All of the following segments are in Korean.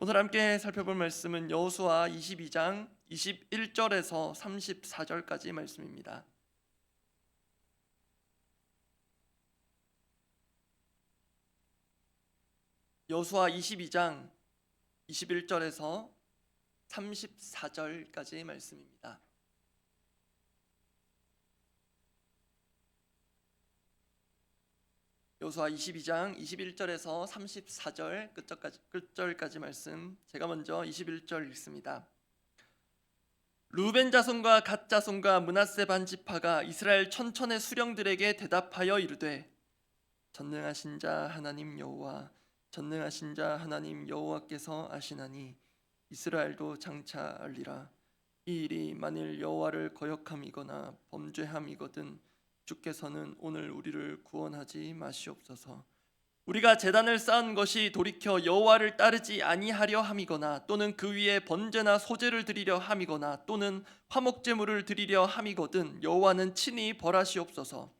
오늘 함께 살펴볼 말씀은 여호수아 22장 21절에서 34절까지 말씀입니다. 여호수아 22장 21절에서 34절까지 말씀입니다. 여호수아 22장 21절에서 34절 끝절까지 말씀, 제가 먼저 21절 읽습니다. 루벤 자손과 갓 자손과 므낫세 반지파가 이스라엘 천천의 수령들에게 대답하여 이르되, 전능하신 자 하나님 여호와, 전능하신 자 하나님 여호와께서 아시나니 이스라엘도 장차 알리라. 이 일이 만일 여호와를 거역함이거나 범죄함이거든 주께서는 오늘 우리를 구원하지 마시옵소서. 우리가 제단을 쌓은 것이 돌이켜 여호와를 따르지 아니하려 함이거나 또는 그 위에 번제나 소제를 드리려 함이거나 또는 화목제물을 드리려 함이거든 여호와는 친히 벌하시옵소서.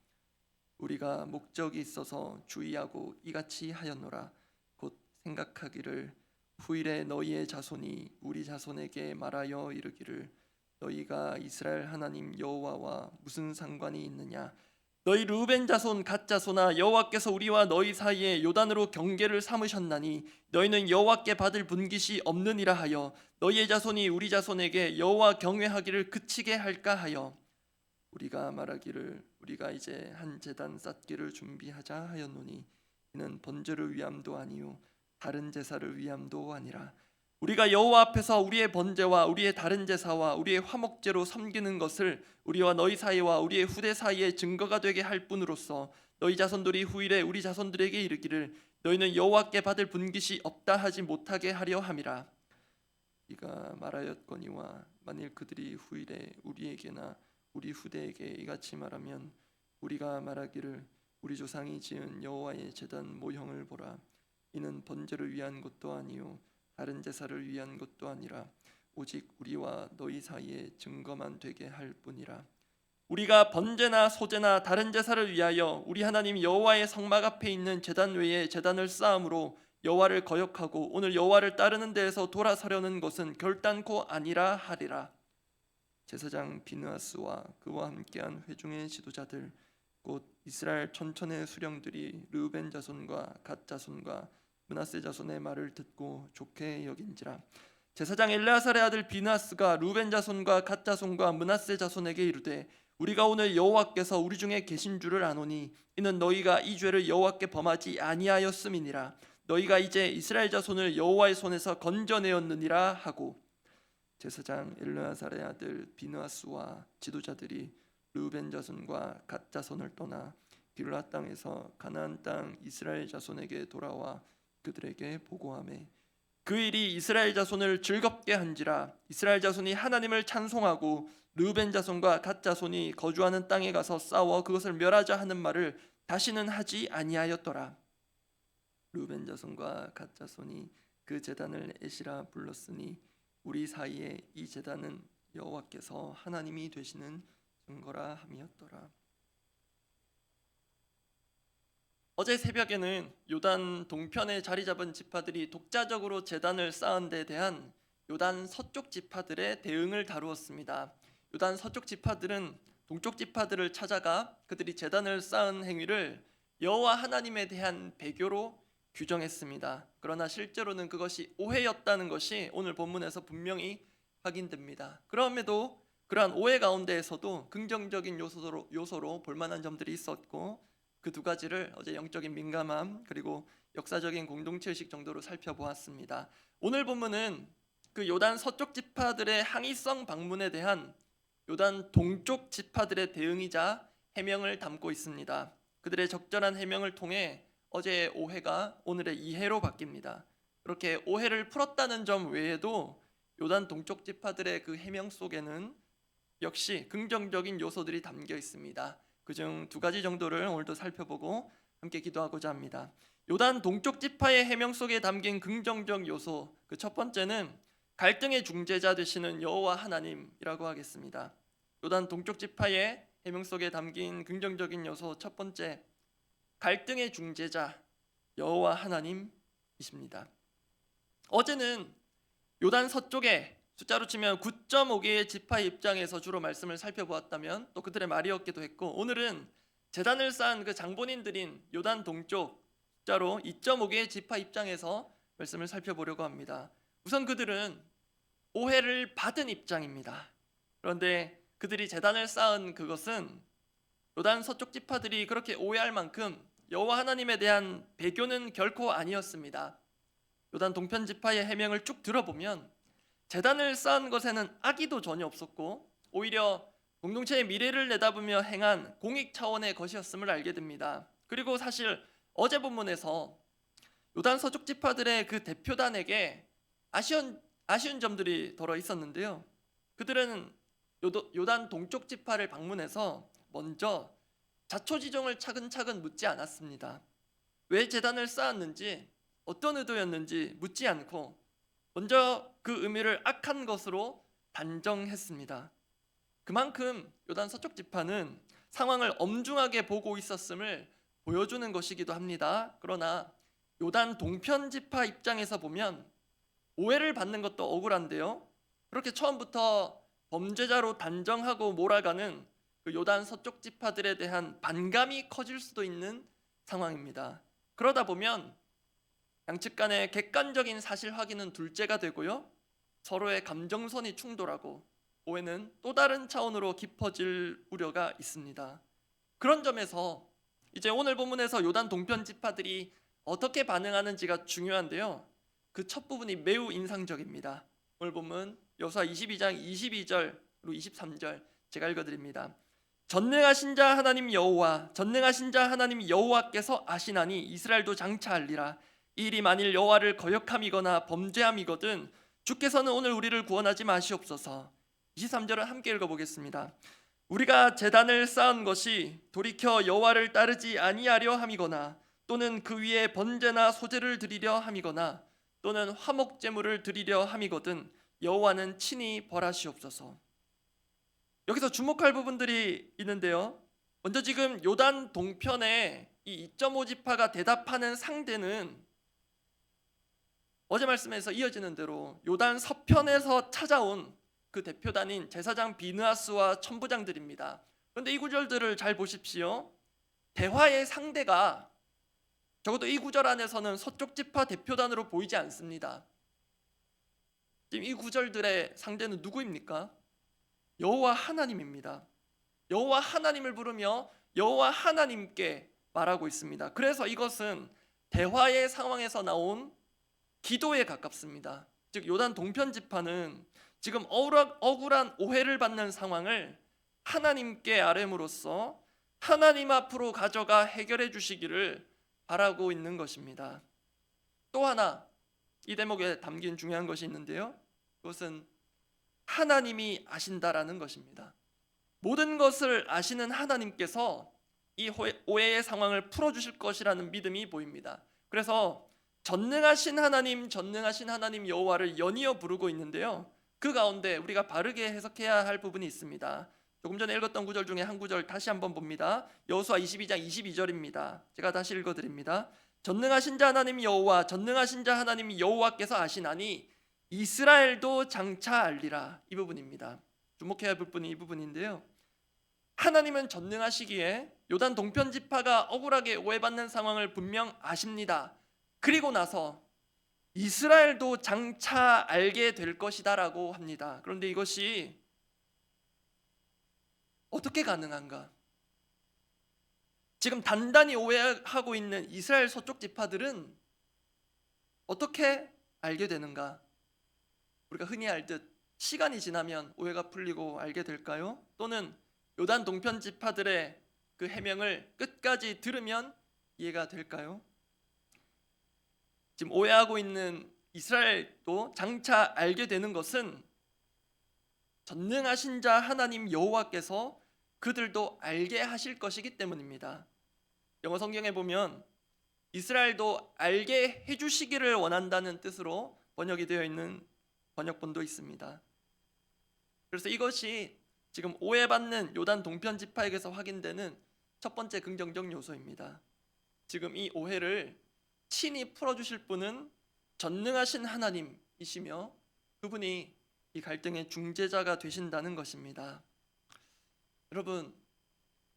우리가 목적이 있어서 주의하고 이같이 하였노라. 곧 생각하기를 후일에 너희의 자손이 우리 자손에게 말하여 이르기를, 너희가 이스라엘 하나님 여호와와 무슨 상관이 있느냐? 너희 르우벤 자손 갓 자손아, 여호와께서 우리와 너희 사이에 요단으로 경계를 삼으셨나니 너희는 여호와께 받을 분깃이 없느니라 하여 너희의 자손이 우리 자손에게 여호와 경외하기를 그치게 할까 하여 우리가 말하기를 우리가 이제 한 제단 쌓기를 준비하자 하였노니 이는 번제를 위함도 아니요 다른 제사를 위함도 아니라 우리가 여호와 앞에서 우리의 번제와 우리의 다른 제사와 우리의 화목제로 섬기는 것을 우리와 너희 사이와 우리의 후대 사이에 증거가 되게 할 뿐으로써 너희 자손들이 후일에 우리 자손들에게 이르기를 너희는 여호와께 받을 분깃이 없다 하지 못하게 하려 함이라. 우리가 말하였거니와 만일 그들이 후일에 우리에게나 우리 후대에게 이같이 말하면 우리가 말하기를 우리 조상이 지은 여호와의 제단 모형을 보라. 이는 번제를 위한 것도 아니요 다른 제사를 위한 것도 아니라 오직 우리와 너희 사이에 증거만 되게 할 뿐이라. 우리가 번제나 소제나 다른 제사를 위하여 우리 하나님 여호와의 성막 앞에 있는 제단 외에 제단을 쌓음으로 여호와를 거역하고 오늘 여호와를 따르는 데에서 돌아서려는 것은 결단코 아니라 하리라. 제사장 비느하스와 그와 함께한 회중의 지도자들 곧 이스라엘 천천의 수령들이 르우벤 자손과 갓 자손과 므낫세 자손의 말을 듣고 좋게 여긴지라. 제사장 엘레아살의 아들 비느하스가 르우벤 자손과 갓 자손과 므낫세 자손에게 이르되, 우리가 오늘 여호와께서 우리 중에 계신 줄을 아노니 이는 너희가 이 죄를 여호와께 범하지 아니하였음이니라. 너희가 이제 이스라엘 자손을 여호와의 손에서 건져내었느니라 하고, 제사장 엘르아살의 아들 비느하스와 지도자들이 르우벤 자손과 갓 자손을 떠나 길라 땅에서 가나안 땅 이스라엘 자손에게 돌아와 그들에게 보고하매, 그 일이 이스라엘 자손을 즐겁게 한지라. 이스라엘 자손이 하나님을 찬송하고 르우벤 자손과 갓 자손이 거주하는 땅에 가서 싸워 그것을 멸하자 하는 말을 다시는 하지 아니하였더라. 르우벤 자손과 갓 자손이 그 제단을 에시라 불렀으니 우리 사이에 이 제단은 여호와께서 하나님이 되시는 증거라 함이었더라. 어제 새벽에는 요단 동편에 자리 잡은 지파들이 독자적으로 제단을 쌓은 데 대한 요단 서쪽 지파들의 대응을 다루었습니다. 요단 서쪽 지파들은 동쪽 지파들을 찾아가 그들이 제단을 쌓은 행위를 여호와 하나님에 대한 배교로 규정했습니다. 그러나 실제로는 그것이 오해였다는 것이 오늘 본문에서 분명히 확인됩니다. 그럼에도 그러한 오해 가운데에서도 긍정적인 요소로 볼만한 점들이 있었고, 그 두 가지를 어제 영적인 민감함 그리고 역사적인 공동체의식 정도로 살펴보았습니다. 오늘 본문은 그 요단 서쪽 지파들의 항의성 방문에 대한 요단 동쪽 지파들의 대응이자 해명을 담고 있습니다. 그들의 적절한 해명을 통해 어제의 오해가 오늘의 이해로 바뀝니다. 그렇게 오해를 풀었다는 점 외에도 요단 동쪽 지파들의 그 해명 속에는 역시 긍정적인 요소들이 담겨 있습니다. 그중 두 가지 정도를 오늘도 살펴보고 함께 기도하고자 합니다. 요단 동쪽 지파의 해명 속에 담긴 긍정적 요소, 그 첫 번째는 갈등의 중재자 되시는 여호와 하나님이라고 하겠습니다. 요단 동쪽 지파의 해명 속에 담긴 긍정적인 요소 첫 번째, 갈등의 중재자 여호와 하나님이십니다. 어제는 요단 서쪽에 숫자로 치면 9.5개의 지파의 입장에서 주로 말씀을 살펴보았다면 또 그들의 말이었기도 했고, 오늘은 제단을 쌓은 그 장본인들인 요단 동쪽 숫자로 2.5개의 지파 입장에서 말씀을 살펴보려고 합니다. 우선 그들은 오해를 받은 입장입니다. 그런데 그들이 제단을 쌓은 그것은 요단 서쪽 지파들이 그렇게 오해할 만큼 여호와 하나님에 대한 배교는 결코 아니었습니다. 요단 동편 지파의 해명을 쭉 들어보면 제단을 쌓은 것에는 악의도 전혀 없었고 오히려 공동체의 미래를 내다보며 행한 공익 차원의 것이었음을 알게 됩니다. 그리고 사실 어제 본문에서 요단 서쪽 지파들의 그 대표단에게 아쉬운 점들이 덜어 있었는데요. 그들은 요단 동쪽 지파를 방문해서 먼저 자초지종을 차근차근 묻지 않았습니다. 왜 제단을 쌓았는지, 어떤 의도였는지 묻지 않고 먼저 그 의미를 악한 것으로 단정했습니다. 그만큼 요단 서쪽 지파는 상황을 엄중하게 보고 있었음을 보여주는 것이기도 합니다. 그러나 요단 동편 지파 입장에서 보면 오해를 받는 것도 억울한데요. 그렇게 처음부터 범죄자로 단정하고 몰아가는 그 요단 서쪽 지파들에 대한 반감이 커질 수도 있는 상황입니다. 그러다 보면 양측 간의 객관적인 사실 확인은 둘째가 되고요. 서로의 감정선이 충돌하고 오해는 또 다른 차원으로 깊어질 우려가 있습니다. 그런 점에서 이제 오늘 본문에서 요단 동편 지파들이 어떻게 반응하는지가 중요한데요. 그 첫 부분이 매우 인상적입니다. 오늘 본문 여호수아 22장 22절 그리고 23절 제가 읽어드립니다. 전능하신 자 하나님 여호와, 전능하신 자 하나님 여호와께서 아시나니 이스라엘도 장차하리라. 이 일이 만일 여호와를 거역함이거나 범죄함이거든 주께서는 오늘 우리를 구원하지 마시옵소서. 23절을 함께 읽어보겠습니다. 우리가 제단을 쌓은 것이 돌이켜 여호와를 따르지 아니하려 함이거나 또는 그 위에 번제나 소제를 드리려 함이거나 또는 화목 제물을 드리려 함이거든 여호와는 친히 벌하시옵소서. 여기서 주목할 부분들이 있는데요. 먼저 지금 요단 동편에 이 2.5지파가 대답하는 상대는 어제 말씀에서 이어지는 대로 요단 서편에서 찾아온 그 대표단인 제사장 비느하스와 천부장들입니다. 그런데 이 구절들을 잘 보십시오. 대화의 상대가 적어도 이 구절 안에서는 서쪽 지파 대표단으로 보이지 않습니다. 지금 이 구절들의 상대는 누구입니까? 여호와 하나님입니다. 여호와 하나님을 부르며 여호와 하나님께 말하고 있습니다. 그래서 이것은 대화의 상황에서 나온 기도에 가깝습니다. 즉 요단 동편 지파는 지금 억울한 오해를 받는 상황을 하나님께 아뢰므로써 하나님 앞으로 가져가 해결해 주시기를 바라고 있는 것입니다. 또 하나 이 대목에 담긴 중요한 것이 있는데요. 그것은 하나님이 아신다라는 것입니다. 모든 것을 아시는 하나님께서 이 오해의 상황을 풀어주실 것이라는 믿음이 보입니다. 그래서 전능하신 하나님 여호와를 연이어 부르고 있는데요. 그 가운데 우리가 바르게 해석해야 할 부분이 있습니다. 조금 전에 읽었던 구절 중에 한 구절 다시 한번 봅니다. 여호수아 22장 22절입니다. 제가 다시 읽어드립니다. 전능하신 자 하나님 여호와, 전능하신 자 하나님 여호와께서 아시나니 이스라엘도 장차 알리라. 이 부분입니다. 주목해야 할 부분이 이 부분인데요. 하나님은 전능하시기에 요단 동편 지파가 억울하게 오해받는 상황을 분명 아십니다. 그리고 나서 이스라엘도 장차 알게 될 것이다라고 합니다. 그런데 이것이 어떻게 가능한가? 지금 단단히 오해하고 있는 이스라엘 서쪽 지파들은 어떻게 알게 되는가? 우리가 흔히 알듯 시간이 지나면 오해가 풀리고 알게 될까요? 또는 요단 동편 지파들의 그 해명을 끝까지 들으면 이해가 될까요? 지금 오해하고 있는 이스라엘도 장차 알게 되는 것은 전능하신 자 하나님 여호와께서 그들도 알게 하실 것이기 때문입니다. 영어 성경에 보면 이스라엘도 알게 해주시기를 원한다는 뜻으로 번역이 되어 있는 번역본도 있습니다. 그래서 이것이 지금 오해받는 요단 동편 지파에게서 확인되는 첫 번째 긍정적 요소입니다. 지금 이 오해를 친히 풀어주실 분은 전능하신 하나님이시며 그분이 이 갈등의 중재자가 되신다는 것입니다. 여러분,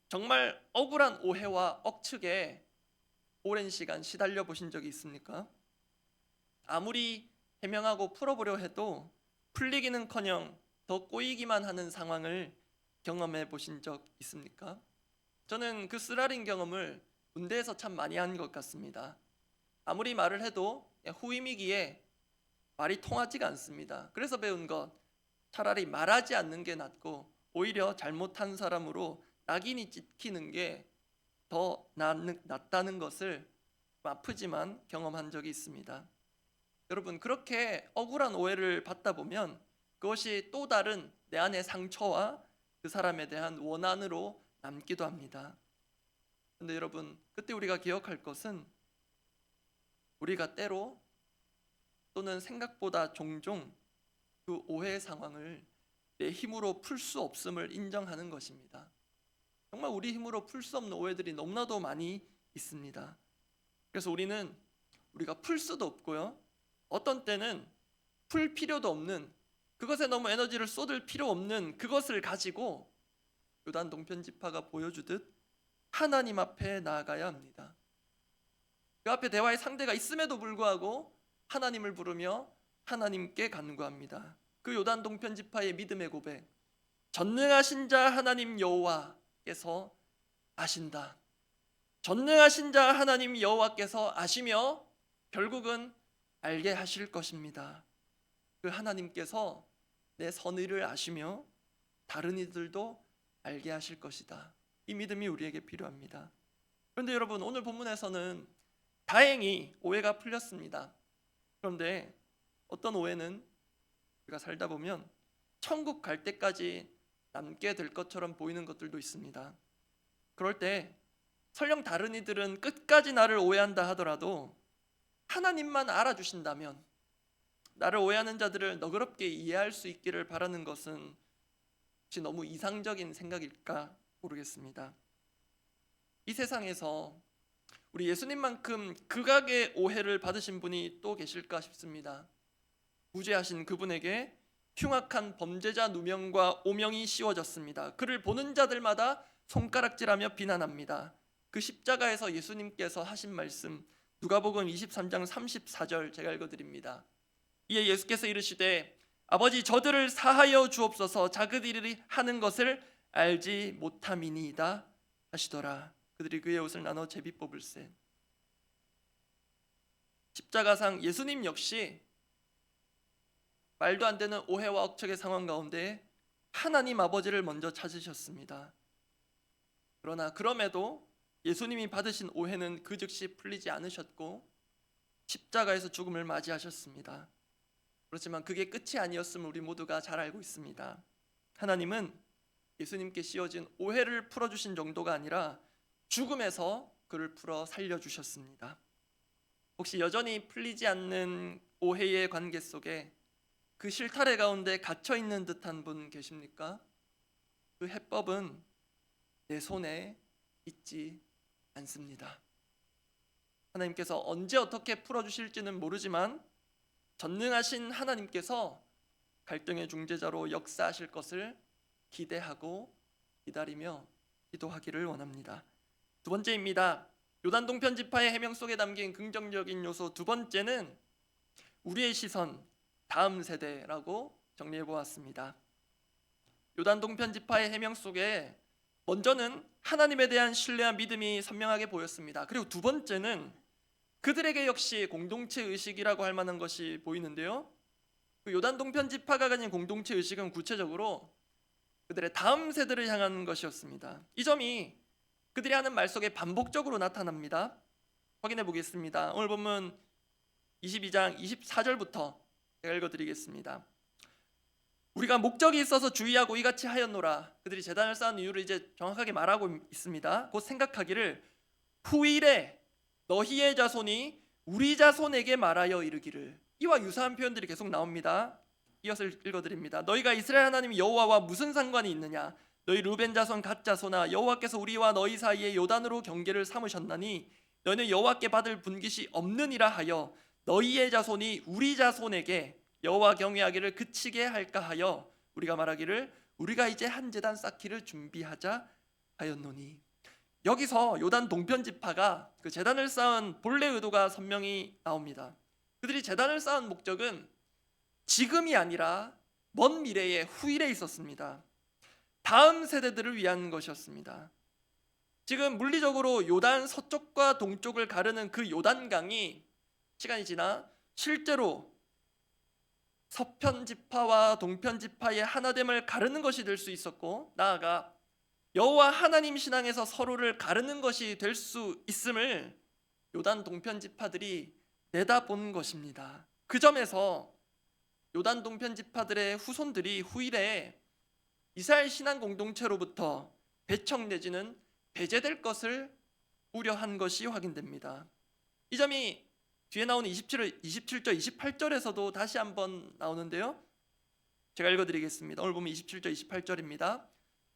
정말 억울한 오해와 억측에 오랜 시간 시달려 보신 적이 있습니까? 아무리 해명하고 풀어보려 해도 풀리기는커녕 더 꼬이기만 하는 상황을 경험해 보신 적 있습니까? 저는 그 쓰라린 경험을 군대에서 참 많이 한 것 같습니다. 아무리 말을 해도 후임이기에 말이 통하지가 않습니다. 그래서 배운 것, 차라리 말하지 않는 게 낫고 오히려 잘못한 사람으로 낙인이 찍히는 게 더 낫다는 것을 아프지만 경험한 적이 있습니다. 여러분, 그렇게 억울한 오해를 받다 보면 그것이 또 다른 내 안의 상처와 그 사람에 대한 원한으로 남기도 합니다. 그런데 여러분, 그때 우리가 기억할 것은 우리가 때로 또는 생각보다 종종 그 오해 상황을 내 힘으로 풀 수 없음을 인정하는 것입니다. 정말 우리 힘으로 풀 수 없는 오해들이 너무나도 많이 있습니다. 그래서 우리가 풀 수도 없고요, 어떤 때는 풀 필요도 없는, 그것에 너무 에너지를 쏟을 필요 없는 그것을 가지고 요단 동편 지파가 보여주듯 하나님 앞에 나아가야 합니다. 그 앞에 대화의 상대가 있음에도 불구하고 하나님을 부르며 하나님께 간구합니다. 그 요단 동편 지파의 믿음의 고백, 전능하신 자 하나님 여호와께서 아신다. 전능하신 자 하나님 여호와께서 아시며 결국은 알게 하실 것입니다. 그 하나님께서 내 선의를 아시며 다른 이들도 알게 하실 것이다. 이 믿음이 우리에게 필요합니다. 그런데 여러분, 오늘 본문에서는 다행히 오해가 풀렸습니다. 그런데 어떤 오해는 우리가 살다 보면 천국 갈 때까지 남게 될 것처럼 보이는 것들도 있습니다. 그럴 때 설령 다른 이들은 끝까지 나를 오해한다 하더라도 하나님만 알아주신다면 나를 오해하는 자들을 너그럽게 이해할 수 있기를 바라는 것은 혹시 너무 이상적인 생각일까 모르겠습니다. 이 세상에서 우리 예수님만큼 극악의 오해를 받으신 분이 또 계실까 싶습니다. 무죄하신 그분에게 흉악한 범죄자 누명과 오명이 씌워졌습니다. 그를 보는 자들마다 손가락질하며 비난합니다. 그 십자가에서 예수님께서 하신 말씀, 누가복음 23장 34절 제가 읽어드립니다. 이에 예수께서 이르시되 아버지, 저들을 사하여 주옵소서, 자그들이 하는 것을 알지 못함이니이다 하시더라. 그들이 그의 옷을 나눠 제비 뽑을세. 십자가상 예수님 역시 말도 안 되는 오해와 억측의 상황 가운데 하나님 아버지를 먼저 찾으셨습니다. 그러나 그럼에도 예수님이 받으신 오해는 그 즉시 풀리지 않으셨고 십자가에서 죽음을 맞이하셨습니다. 그렇지만 그게 끝이 아니었음을 우리 모두가 잘 알고 있습니다. 하나님은 예수님께 씌워진 오해를 풀어주신 정도가 아니라 죽음에서 그를 풀어 살려주셨습니다. 혹시 여전히 풀리지 않는 오해의 관계 속에 그 실타래 가운데 갇혀있는 듯한 분 계십니까? 그 해법은 내 손에 있지 않습니다. 하나님께서 언제 어떻게 풀어주실지는 모르지만 전능하신 하나님께서 갈등의 중재자로 역사하실 것을 기대하고 기다리며 기도하기를 원합니다. 두 번째입니다. 요단 동편 지파의 해명 속에 담긴 긍정적인 요소 두 번째는 우리의 시선, 다음 세대라고 정리해 보았습니다. 요단 동편 지파의 해명 속에 먼저는 하나님에 대한 신뢰와 믿음이 선명하게 보였습니다. 그리고 두 번째는 그들에게 역시 공동체 의식이라고 할 만한 것이 보이는데요. 그 요단 동편 지파가 가진 공동체 의식은 구체적으로 그들의 다음 세대를 향한 것이었습니다. 이 점이 그들이 하는 말 속에 반복적으로 나타납니다. 확인해 보겠습니다. 오늘 본문 22장 24절부터 제가 읽어드리겠습니다. 우리가 목적이 있어서 주의하고 이같이 하였노라. 그들이 제단을 쌓은 이유를 이제 정확하게 말하고 있습니다. 곧 생각하기를 후일에 너희의 자손이 우리 자손에게 말하여 이르기를. 이와 유사한 표현들이 계속 나옵니다. 이어서 읽어드립니다. 너희가 이스라엘 하나님 여호와와 무슨 상관이 있느냐? 너희 루벤 자손 갓 자손아, 여호와께서 우리와 너희 사이에 요단으로 경계를 삼으셨나니 너희는 여호와께 받을 분깃이 없느니라 하여 너희의 자손이 우리 자손에게 여호와 경외하기를 그치게 할까 하여 우리가 말하기를 우리가 이제 한 제단 쌓기를 준비하자 하였노니. 여기서 요단 동편 지파가 그 제단을 쌓은 본래 의도가 선명히 나옵니다. 그들이 제단을 쌓은 목적은 지금이 아니라 먼 미래의 후일에 있었습니다. 다음 세대들을 위한 것이었습니다. 지금 물리적으로 요단 서쪽과 동쪽을 가르는 그 요단강이 시간이 지나 실제로 서편 지파와 동편 지파의 하나됨을 가르는 것이 될 수 있었고, 나아가 여호와 하나님 신앙에서 서로를 가르는 것이 될 수 있음을 요단 동편 지파들이 내다본 것입니다. 그 점에서 요단 동편 지파들의 후손들이 후일에 이스라엘 신앙 공동체로부터 배척 내지는 배제될 것을 우려한 것이 확인됩니다. 이 점이 뒤에 나오는 27절, 28절에서도 다시 한번 나오는데요. 제가 읽어드리겠습니다. 오늘 보면 27절, 28절입니다.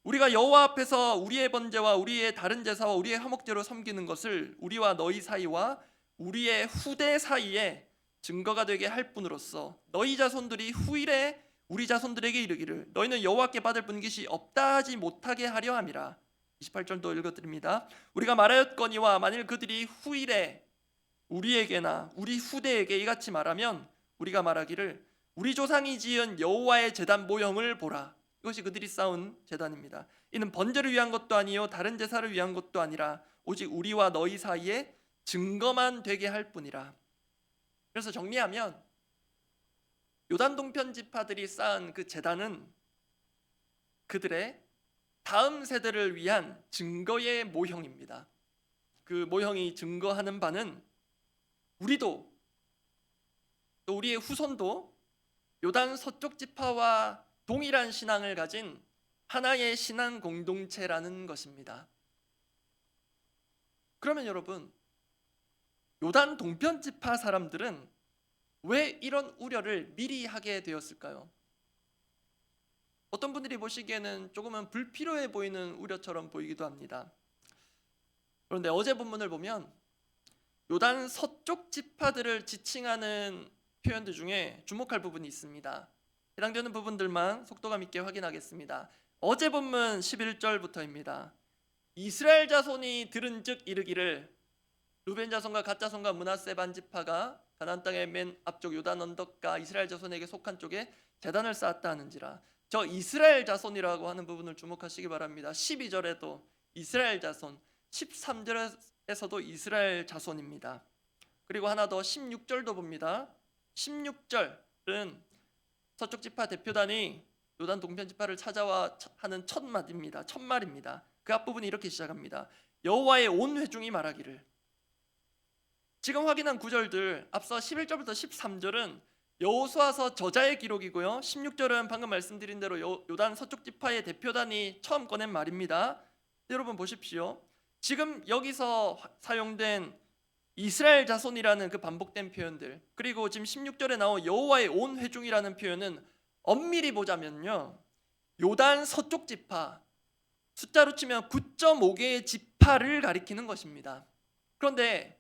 우리가 여호와 앞에서 우리의 번제와 우리의 다른 제사와 우리의 화목제로 섬기는 것을 우리와 너희 사이와 우리의 후대 사이에 증거가 되게 할 뿐으로써 너희 자손들이 후일에 우리 자손들에게 이르기를 너희는 여호와께 받을 분깃이 없다 하지 못하게 하려 함이라. 28절도 읽어드립니다. 우리가 말하였거니와 만일 그들이 후일에 우리에게나 우리 후대에게 이같이 말하면 우리가 말하기를 우리 조상이 지은 여호와의 제단 모형을 보라. 이것이 그들이 쌓은 제단입니다. 이는 번제를 위한 것도 아니요 다른 제사를 위한 것도 아니라 오직 우리와 너희 사이에 증거만 되게 할 뿐이라. 그래서 정리하면 요단 동편 지파들이 쌓은 그 제단은 그들의 다음 세대를 위한 증거의 모형입니다. 그 모형이 증거하는 바는 우리도 또 우리의 후손도 요단 서쪽 지파와 동일한 신앙을 가진 하나의 신앙 공동체라는 것입니다. 그러면 여러분, 요단 동편 지파 사람들은 왜 이런 우려를 미리 하게 되었을까요? 어떤 분들이 보시기에는 조금은 불필요해 보이는 우려처럼 보이기도 합니다. 그런데 어제 본문을 보면 요단 서쪽 지파들을 지칭하는 표현들 중에 주목할 부분이 있습니다. 해당되는 부분들만 속도감 있게 확인하겠습니다. 어제 본문 11절부터입니다. 이스라엘 자손이 들은즉 이르기를 루벤 자손과 갓 자손과 므낫세 반 지파가 가나안 땅의 맨 앞쪽 요단 언덕가 이스라엘 자손에게 속한 쪽에 제단을 쌓았다 하는지라. 저 이스라엘 자손이라고 하는 부분을 주목하시기 바랍니다. 12절에도 이스라엘 자손, 13절에서도 이스라엘 자손입니다. 그리고 하나 더 16절도 봅니다. 16절은 서쪽 지파 대표단이 요단 동편 지파를 찾아와 하는 첫 말입니다. 그 앞부분이 이렇게 시작합니다. 여호와의 온 회중이 말하기를. 지금 확인한 구절들 앞서 11절부터 13절은 여호수아서 저자의 기록이고요. 16절은 방금 말씀드린 대로 요단 서쪽 지파의 대표단이 처음 꺼낸 말입니다. 여러분 보십시오. 지금 여기서 사용된 이스라엘 자손이라는 그 반복된 표현들, 그리고 지금 16절에 나온 여호와의 온 회중이라는 표현은 엄밀히 보자면요, 요단 서쪽 지파, 숫자로 치면 9.5개의 지파를 가리키는 것입니다. 그런데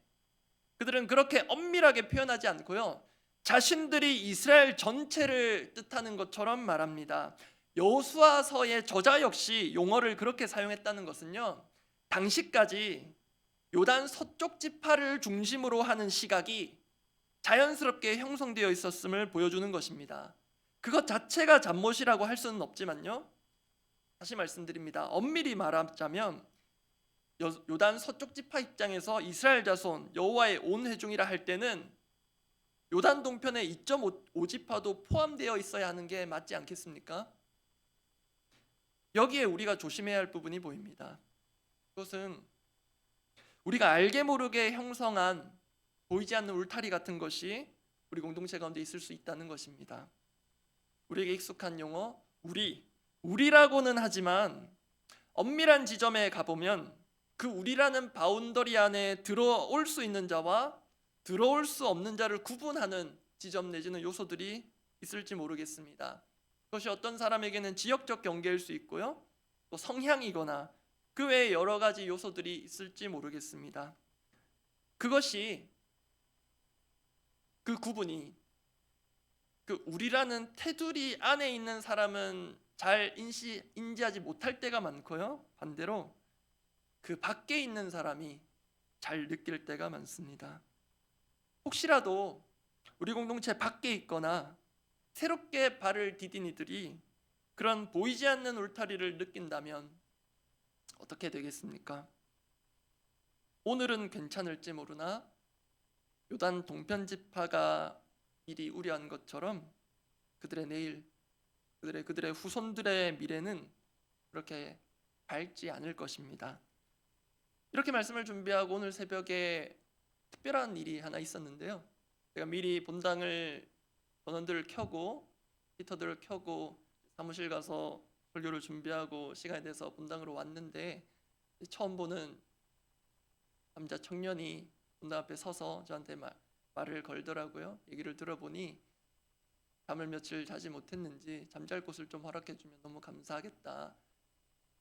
그들은 그렇게 엄밀하게 표현하지 않고요, 자신들이 이스라엘 전체를 뜻하는 것처럼 말합니다. 여호수아서의 저자 역시 용어를 그렇게 사용했다는 것은요, 당시까지 요단 서쪽 지파를 중심으로 하는 시각이 자연스럽게 형성되어 있었음을 보여주는 것입니다. 그것 자체가 잘못이라고 할 수는 없지만요, 다시 말씀드립니다. 엄밀히 말하자면 요단 서쪽 지파 입장에서 이스라엘 자손 여호와의 온 회중이라 할 때는 요단 동편의 2.5지파도 포함되어 있어야 하는 게 맞지 않겠습니까? 여기에 우리가 조심해야 할 부분이 보입니다. 그것은 우리가 알게 모르게 형성한 보이지 않는 울타리 같은 것이 우리 공동체 가운데 있을 수 있다는 것입니다. 우리에게 익숙한 용어 우리라고는 하지만 엄밀한 지점에 가보면 그 우리라는 바운더리 안에 들어올 수 있는 자와 들어올 수 없는 자를 구분하는 지점 내지는 요소들이 있을지 모르겠습니다. 그것이 어떤 사람에게는 지역적 경계일 수 있고요, 또 성향이거나 그 외에 여러 가지 요소들이 있을지 모르겠습니다. 그것이 그 구분이 그 우리라는 테두리 안에 있는 사람은 잘 인지하지 못할 때가 많고요. 반대로 그 밖에 있는 사람이 잘 느낄 때가 많습니다. 혹시라도 우리 공동체 밖에 있거나 새롭게 발을 디딘 이들이 그런 보이지 않는 울타리를 느낀다면 어떻게 되겠습니까? 오늘은 괜찮을지 모르나 요단 동편 지파가 미리 우려한 것처럼 그들의 내일, 그들의 후손들의 미래는 그렇게 밝지 않을 것입니다. 이렇게 말씀을 준비하고 오늘 새벽에 특별한 일이 하나 있었는데요. 제가 미리 본당을 전원들을 켜고 히터들을 켜고 사무실 가서 설교를 준비하고 시간이 돼서 본당으로 왔는데 처음 보는 남자 청년이 본당 앞에 서서 저한테 말을 걸더라고요. 얘기를 들어보니 잠을 며칠 자지 못했는지 잠잘 곳을 좀 허락해 주면 너무 감사하겠다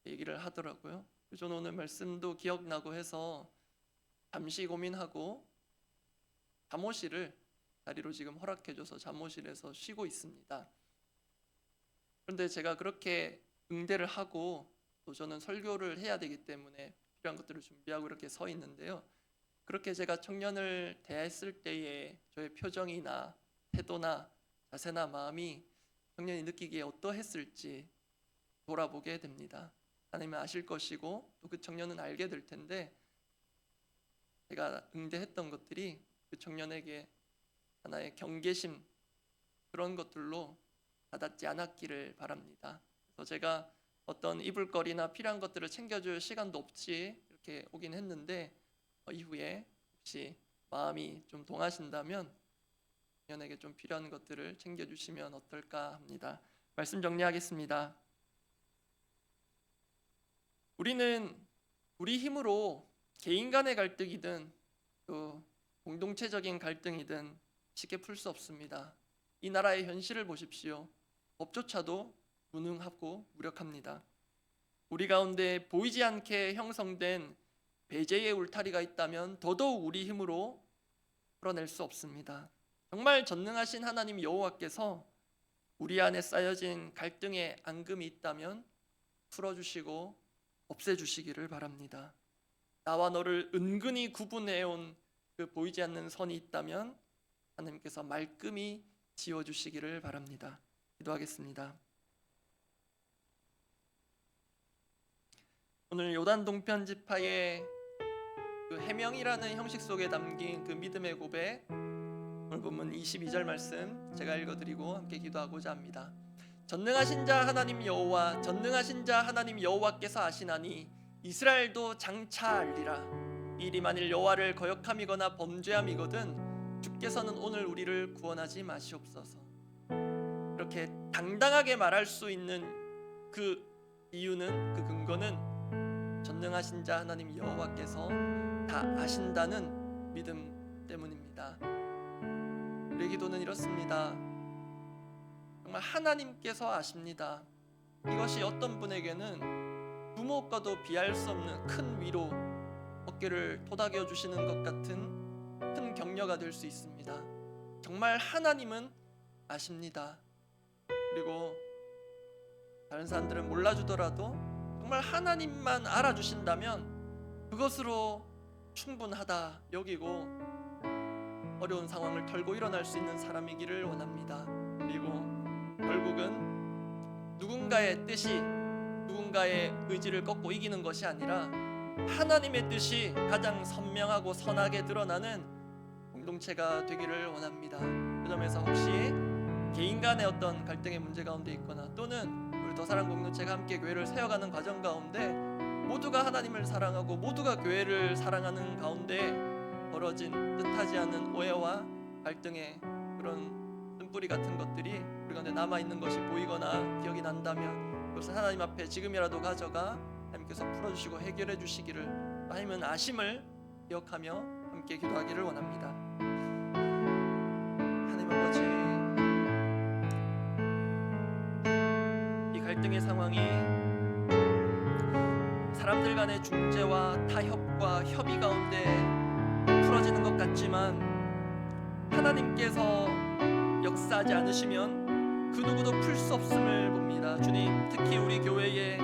얘기를 하더라고요. 저는 오늘 말씀도 기억나고 해서 잠시 고민하고 잠옷실을 자리로 지금 허락해 줘서 잠옷실에서 쉬고 있습니다. 그런데 제가 그렇게 응대를 하고 또 저는 설교를 해야 되기 때문에 필요한 것들을 준비하고 이렇게 서 있는데요. 그렇게 제가 청년을 대했을 때의 저의 표정이나 태도나 자세나 마음이 청년이 느끼기에 어떠했을지 돌아보게 됩니다. 하나님은 아실 것이고 또 그 청년은 알게 될 텐데 제가 응대했던 것들이 그 청년에게 하나의 경계심 그런 것들로 와닿지 않았기를 바랍니다. 그래서 제가 어떤 입을 거리나 필요한 것들을 챙겨줄 시간도 없이 이렇게 오긴 했는데 이후에 혹시 마음이 좀 동하신다면 청년에게 좀 필요한 것들을 챙겨주시면 어떨까 합니다. 말씀 정리하겠습니다. 우리는 우리 힘으로 개인 간의 갈등이든 또 공동체적인 갈등이든 쉽게 풀 수 없습니다. 이 나라의 현실을 보십시오. 법조차도 무능하고 무력합니다. 우리 가운데 보이지 않게 형성된 배제의 울타리가 있다면 더더욱 우리 힘으로 풀어낼 수 없습니다. 정말 전능하신 하나님 여호와께서 우리 안에 쌓여진 갈등의 앙금이 있다면 풀어주시고 없애주시기를 바랍니다. 나와 너를 은근히 구분해온 그 보이지 않는 선이 있다면 하나님께서 말끔히 지워주시기를 바랍니다. 기도하겠습니다. 오늘 요단 동편 지파의 그 해명이라는 형식 속에 담긴 그 믿음의 고백, 오늘 본문 22절 말씀 제가 읽어드리고 함께 기도하고자 합니다. 전능하신 자 하나님 여호와, 전능하신 자 하나님 여호와께서 아시나니 이스라엘도 장차 알리라. 이 일이 만일 여호와를 거역함이거나 범죄함이거든 주께서는 오늘 우리를 구원하지 마시옵소서. 이렇게 당당하게 말할 수 있는 그 이유는, 그 근거는 전능하신 자 하나님 여호와께서 다 아신다는 믿음 때문입니다. 우리의 기도는 이렇습니다. 정말 하나님께서 아십니다. 이것이 어떤 분에게는 부모과도 비할 수 없는 큰 위로, 어깨를 토닥여 주시는 것 같은 큰 격려가 될 수 있습니다. 정말 하나님은 아십니다. 그리고 다른 사람들은 몰라주더라도 정말 하나님만 알아주신다면 그것으로 충분하다 여기고 어려운 상황을 털고 일어날 수 있는 사람이기를 원합니다. 그리고 결국은 누군가의 뜻이 누군가의 의지를 꺾고 이기는 것이 아니라 하나님의 뜻이 가장 선명하고 선하게 드러나는 공동체가 되기를 원합니다. 그 점에서 혹시 개인 간의 어떤 갈등의 문제 가운데 있거나 또는 우리 더사랑 공동체가 함께 교회를 세워가는 과정 가운데 모두가 하나님을 사랑하고 모두가 교회를 사랑하는 가운데 벌어진 뜻하지 않은 오해와 갈등의 그런 뜬뿌리 같은 것들이 우리 가운데 남아있는 것이 보이거나 기억이 난다면 그것을 하나님 앞에 지금이라도 가져가 하나님께서 풀어주시고 해결해 주시기를, 하나님은 아심을 기억하며 함께 기도하기를 원합니다. 하나님 아버지, 이 갈등의 상황이 사람들 간의 중재와 타협과 협의 가운데 풀어지는 것 같지만 하나님께서 역사하지 않으시면 그 누구도 풀 수 없음을 봅니다. 주님, 특히 우리 교회에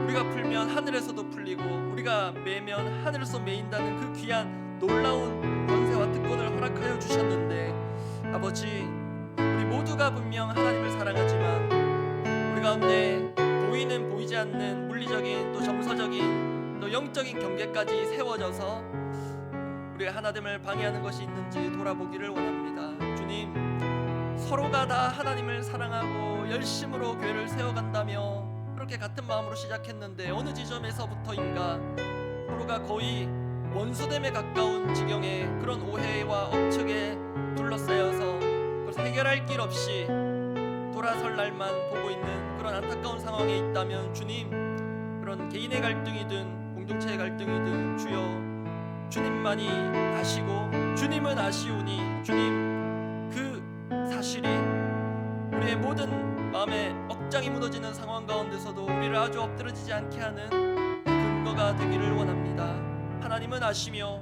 우리가 풀면 하늘에서도 풀리고 우리가 매면 하늘에서 매인다는 그 귀한 놀라운 권세와 특권을 허락하여 주셨는데, 아버지, 우리 모두가 분명 하나님을 사랑하지만 우리 가운데 보이는 보이지 않는 물리적인 또 정서적인 또 영적인 경계까지 세워져서 우리가 하나됨을 방해하는 것이 있는지 돌아보기를 원합니다. 주님, 서로가 다 하나님을 사랑하고 열심으로 교회를 세워간다며 그렇게 같은 마음으로 시작했는데 어느 지점에서부터인가 서로가 거의 원수됨에 가까운 지경의 그런 오해와 억측에 둘러싸여서 그것을 해결할 길 없이 돌아설 날만 보고 있는 그런 안타까운 상황에 있다면, 주님, 그런 개인의 갈등이든 공동체의 갈등이든 주여 주님만이 아시고 주님은 아시오니, 주님, 그 사실이 우리의 모든 마음에 억장이 무너지는 상황 가운데서도 우리를 아주 엎드러지지 않게 하는 근거가 되기를 원합니다. 하나님은 아시며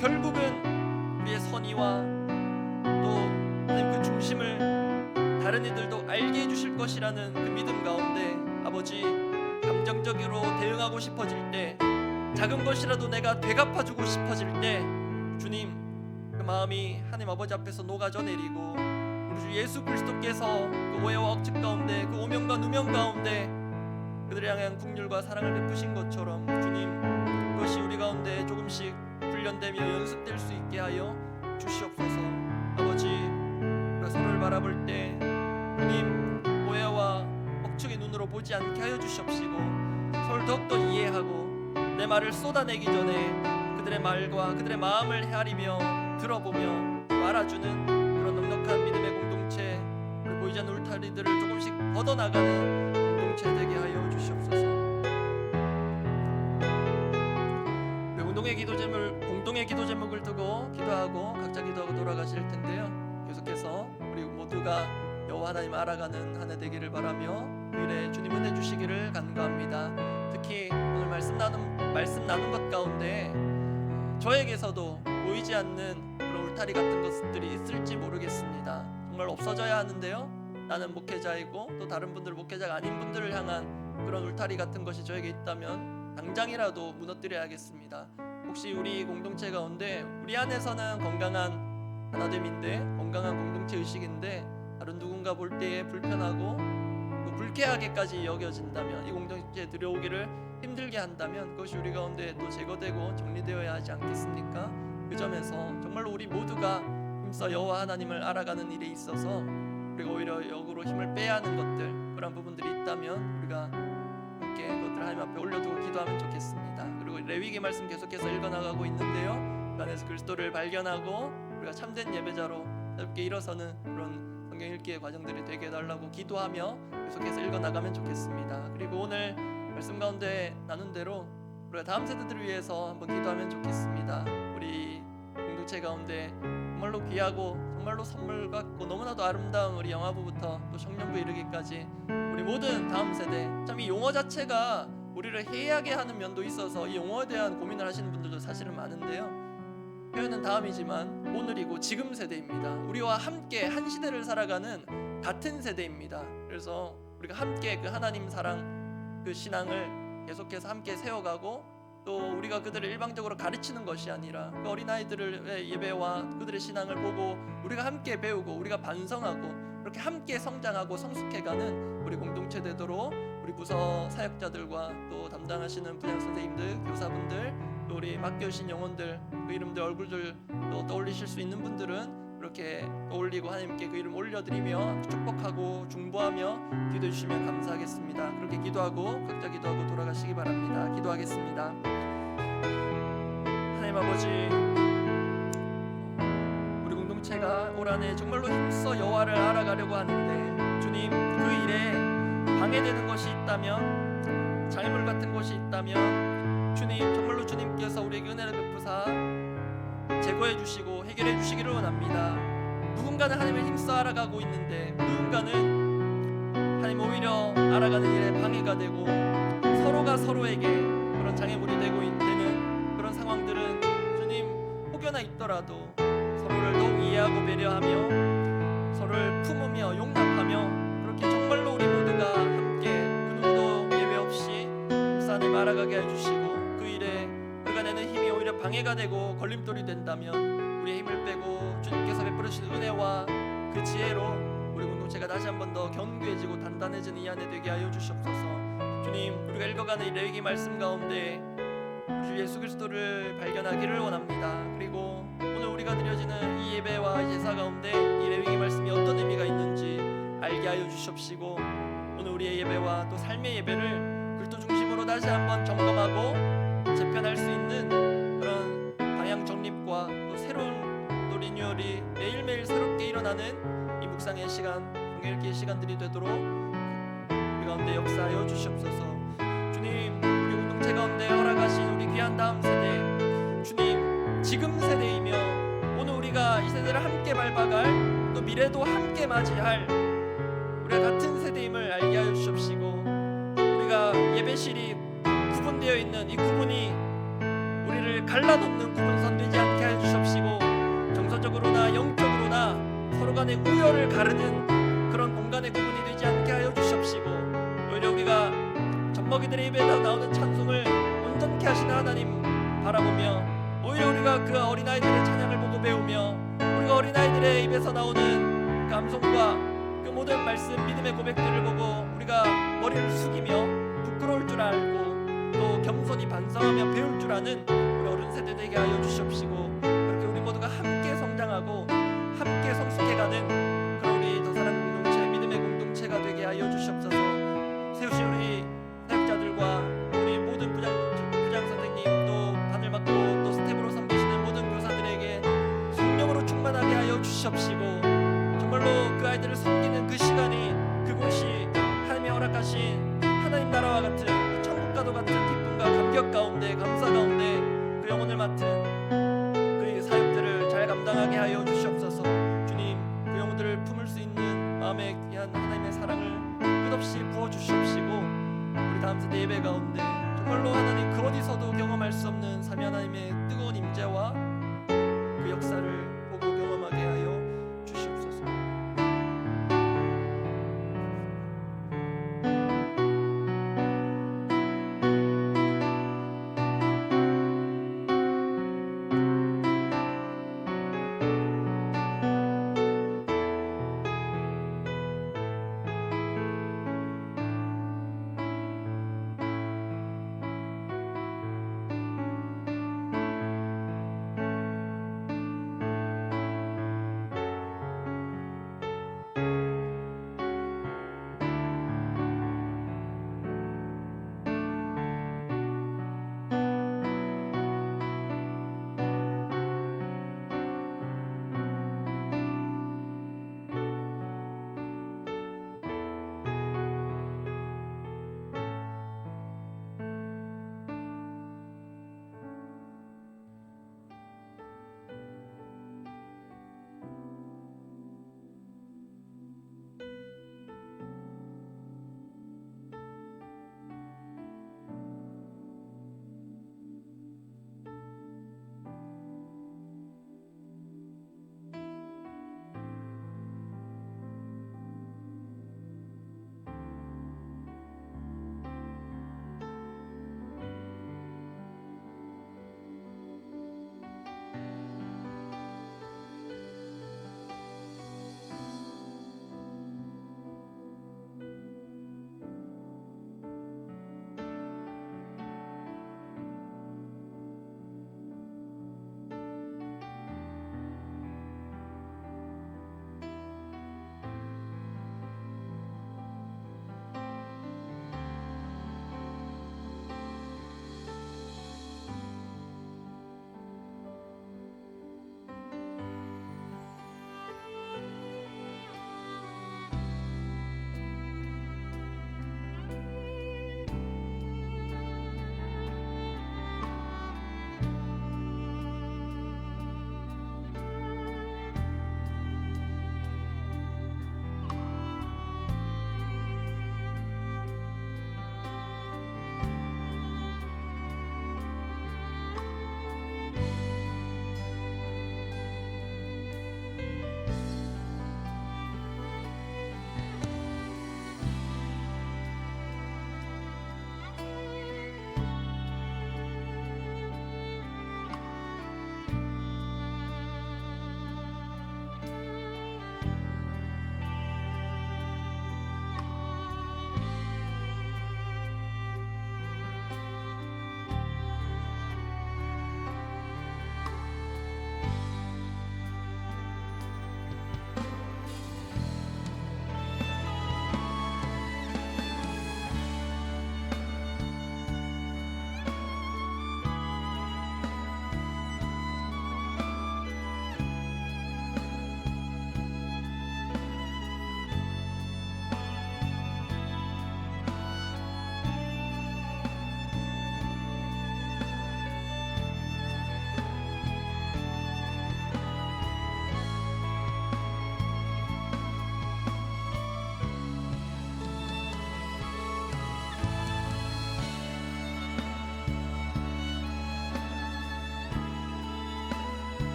결국은 우리의 선의와 또 하나님 그 중심을 다른 이들도 알게 해주실 것이라는 그 믿음 가운데, 아버지, 감정적으로 대응하고 싶어질 때, 작은 것이라도 내가 되갚아주고 싶어질 때, 주님, 그 마음이 하나님 아버지 앞에서 녹아져 내리고 우리 주 예수 그리스도께서 그 오해와 억측 가운데 그 오명과 누명 가운데 그들을 향한 긍휼과 사랑을 베푸신 것처럼, 주님, 그것이 우리 가운데 조금씩 훈련되며 연습될 수 있게 하여 주시옵소서. 아버지, 우리가 서로를 바라볼 때 주님, 오해와 억측의 눈으로 보지 않게 하여 주시옵시고 서로 더욱더 이해하고 내 말을 쏟아내기 전에 그들의 말과 그들의 마음을 헤아리며 들어보며 말아주는 그런 넉넉한 믿음의 공동체, 우리 보이지 않는 울타리들을 조금씩 걷어나가는 공동체 되게 하여 주시옵소서. 우리 공동의 기도 제목을 두고 기도하고 각자 기도하고 돌아가실 텐데요, 계속해서 우리 모두가 여호와 하나님 알아가는 한 해 되기를 바라며 그 일에 주님 은혜 주시기를 간구합니다. 특히 오늘 말씀 나눈 것 가운데 저에게서도 보이지 않는 그런 울타리 같은 것들이 있을지 모르겠습니다. 정말 없어져야 하는데요, 나는 목회자이고 또 다른 분들 목회자가 아닌 분들을 향한 그런 울타리 같은 것이 저에게 있다면 당장이라도 무너뜨려야겠습니다. 혹시 우리 공동체 가운데 우리 안에서는 건강한 하나됨인데, 건강한 공동체 의식인데 다른 누군가 볼 때에 불편하고 또 불쾌하게까지 여겨진다면, 이 공동체에 들어오기를 힘들게 한다면 그것이 우리 가운데 또 제거되고 정리되어야 하지 않겠습니까? 그 점에서 정말로 우리 모두가 힘써 여호와 하나님을 알아가는 일에 있어서 우리가 오히려 역으로 힘을 빼야 하는 것들, 그런 부분들이 있다면 우리가 함께 그것들 하나님 앞에 올려두고 기도하면 좋겠습니다. 그리고 레위기 말씀 계속해서 읽어나가고 있는데요, 그 안에서 그리스도를 발견하고 우리가 참된 예배자로 새롭게 일어서는 그런 성경 읽기의 과정들이 되게 해달라고 기도하며 계속해서 읽어나가면 좋겠습니다. 그리고 오늘 말씀 가운데 나눈 대로 우리가 다음 세대들을 위해서 한번 기도하면 좋겠습니다. 우리 공동체 가운데 정말로 귀하고 정말로 선물 같고 너무나도 아름다운 우리 영아부부터 또 청년부 이르기까지 우리 모든 다음 세대, 참 이 용어 자체가 우리를 해이하게 하는 면도 있어서 이 용어에 대한 고민을 하시는 분들도 사실은 많은데요, 표현은 다음이지만 오늘이고 지금 세대입니다. 우리와 함께 한 시대를 살아가는 같은 세대입니다. 그래서 우리가 함께 그 하나님 사랑, 그 신앙을 계속해서 함께 세워가고 또 우리가 그들을 일방적으로 가르치는 것이 아니라 그 어린아이들의 예배와 그들의 신앙을 보고 우리가 함께 배우고 우리가 반성하고 그렇게 함께 성장하고 성숙해가는 우리 공동체 되도록 우리 부서 사역자들과 또 담당하시는 분양 선생님들, 교사분들, 또 우리 맡겨주신 영혼들, 그 이름들 얼굴들 또 떠올리실 수 있는 분들은 그렇게 떠올리고 하나님께 그 이름 올려드리며 축복하고 중보하며 기도해 주시면 감사하겠습니다. 그렇게 기도하고 각자 기도하고 돌아가시기 바랍니다. 기도하겠습니다. 하나님 아버지, 우리 공동체가 올 한해 정말로 힘써 여호와를 알아가려고 하는데, 주님, 그 일에 방해되는 것이 있다면, 장애물 같은 것이 있다면 주님, 정말로 주님께서 우리에게 은혜를 베푸사 제거해 주시고 해결해 주시기를 원합니다. 누군가는 하나님을 힘써 알아가고 있는데 누군가는 하나님 오히려 알아가는 일에 방해가 되고 서로가 서로에게 그런 장애물이 되는 그런 상황들은 주님, 혹여나 있더라도 서로를 이해하고 배려하며 서로를 품으며 용납하며 그렇게 정말로 우리 모두가 함께 그 누구도 예외 없이 산을 말아가게 해주시고 그 일에 우리가 내는 힘이 오히려 방해가 되고 걸림돌이 된다면 우리의 힘을 빼고 주님께서 베풀으신 은혜와 그 지혜로 우리 공동체가 다시 한 번 더 견고해지고 단단해지는 이 안에 되게 하여 주시옵소서. 주님, 우리가 읽어가는 이 레위기 말씀 가운데 주 예수 그리스도를 발견하기를 원합니다. 그리고 오늘 우리가 드려지는 이 예배와 제사 가운데 이 레위기 말씀이 어떤 의미가 있는지 알게 하여 주시옵시고 오늘 우리의 예배와 또 삶의 예배를 그리스도 중심으로 다시 한번 점검하고 재편할 수 있는 그런 방향 정립과 또 새로운 또 리뉴얼이 매일매일 새롭게 일어나는 이 묵상의 시간, 성경 읽기의 시간들이 되도록 우리 가운데 역사하여 주시옵소서. 주님, 우리 공동체 가운데 허락하신 우리 귀한 다음 세대, 주님 지금 세대이며 오늘 우리가 이 세대를 함께 밟아갈 또 미래도 함께 맞이할 우리가 같은 세대임을 알게 하여 주시옵시고 우리가 예배실이 구분되어 있는 이 구분이 우리를 갈라놓는 구분선 되지 않게 하여 주시옵시고 정서적으로나 영적으로나 서로 간의 우열을 가르는 그런 공간의 구분이 되지 않게 하여 주시옵시고 오히려 우리가 젖먹이들의 입에서 나오는 찬송을 온전케 하시는 하나님 바라보며 오히려 우리가 그 어린아이들의 찬양을 보고 배우며 우리가 어린아이들의 입에서 나오는 그 감성과 그 모든 말씀 믿음의 고백들을 보고 우리가 머리를 숙이며 부끄러울 줄 알고 또 겸손히 반성하며 배울 줄 아는 우리 어른 세대 되게 하여 주시옵시고 그렇게 우리 모두가 함께 성장하고 함께 성숙해가는 그런 우리 더 사랑 공동체 믿음의 공동체가 되게 하여 주시옵소서. 세우신 우리 사역자들과 우리 모든 부장 선생님 또 바늘 맡고 또 스텝으로 섬기시는 모든 교사들에게 성령으로 충만하게 하여 주시옵시고 정말로 그 아이들을 섬기는 그 시간이 그곳이 하나님이 허락하신 하나님 나라와 같은 그 천국과도 같은 기쁨과 감격 가운데 감사 가운데 그 영혼을 맡은 그 사역들을 잘 감당하게 하여 주시옵소서. 주님, 그 영혼들을 품을 수 있는 마음에 귀한 하나님의 사랑을 끝없이 부어주시옵시고 우리 다음 세대 예배 가운데 정말로 하나님 그 어디서도 경험할 수 없는 삼위 하나님의 뜨거운 임재와 그 역사를